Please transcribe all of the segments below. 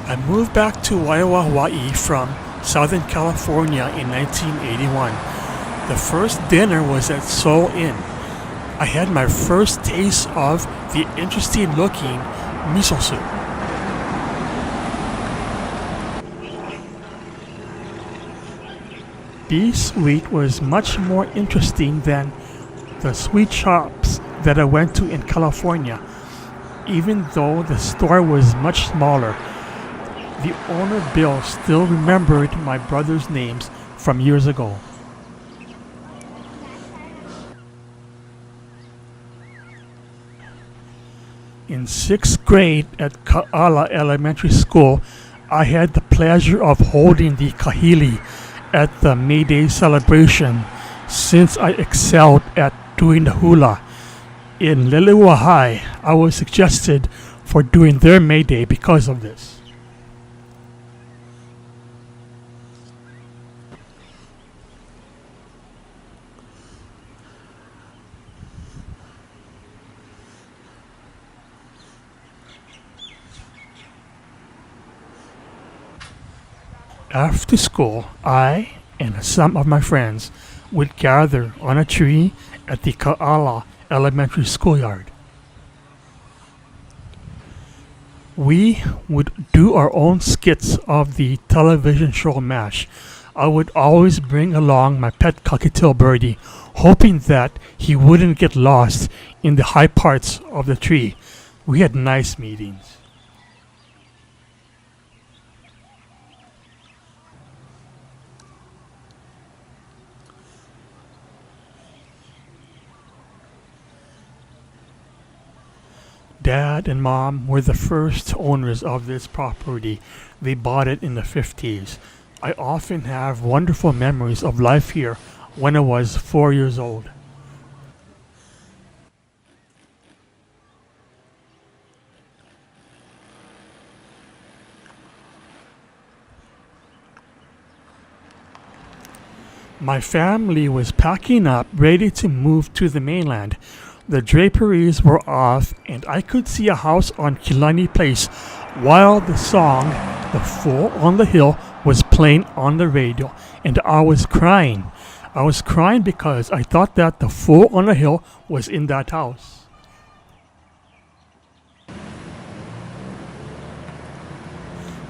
I moved back to Wahiawa, Hawaii from Southern California in 1981. The first dinner was at Seoul Inn. I had my first taste of the interesting looking miso soup. B-Sweet was much more interesting than the sweet shops that I went to in California. Even though the store was much smaller, the owner Bill still remembered my brothers' names from years ago. In 6th grade at Ka'ala Elementary School, I had the pleasure of holding the kahili at the May Day celebration since I excelled at doing the hula. In Liliua High, I was suggested for doing their May Day because of this. After school, I and some of my friends would gather on a tree at the Ka'ala Elementary Schoolyard. We would do our own skits of the television show MASH. I would always bring along my pet cockatiel birdie, hoping that he wouldn't get lost in the high parts of the tree. We had nice meetings. Dad and Mom were the first owners of this property. They bought it in the 50s. I often have wonderful memories of life here when I was 4 years old. My family was packing up, ready to move to the mainland. The draperies were off, and I could see a house on Kilani Place while the song The Fool on the Hill was playing on the radio, and I was crying. I was crying because I thought that the Fool on the Hill was in that house.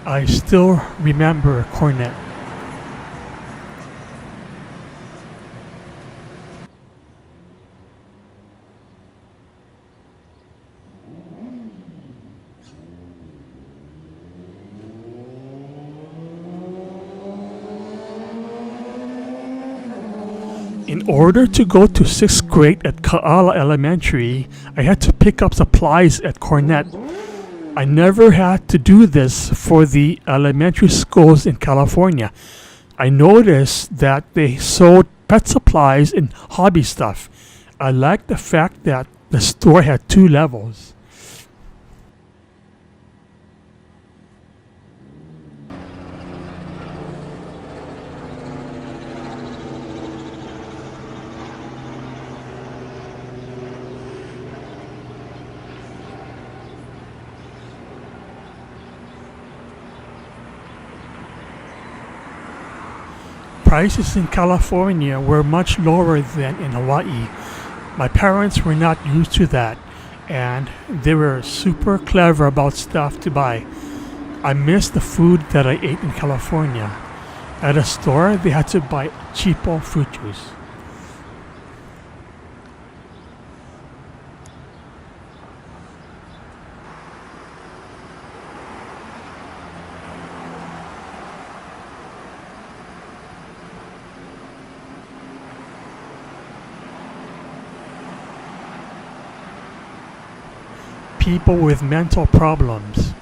I still remember Cornet. In order to go to 6th grade at Ka'ala Elementary, I had to pick up supplies at Cornet. I never had to do this for the elementary schools in California. I noticed that they sold pet supplies and hobby stuff. I liked the fact that the store had 2 levels. Prices in California were much lower than in Hawaii. My parents were not used to that, and they were super clever about stuff to buy. I miss the food that I ate in California. At a store, they had to buy cheapo fruit juice. People with mental problems.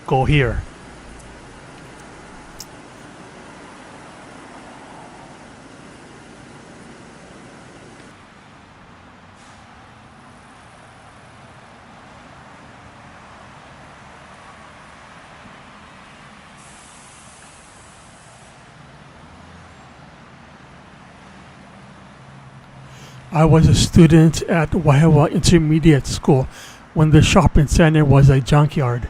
Go here. I was a student at Wahiawa Intermediate School when the shopping center was a junkyard.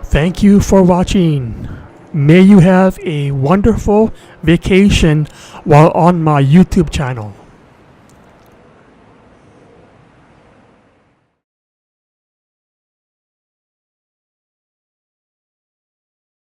Thank you for watching. May you have a wonderful vacation while on my YouTube channel.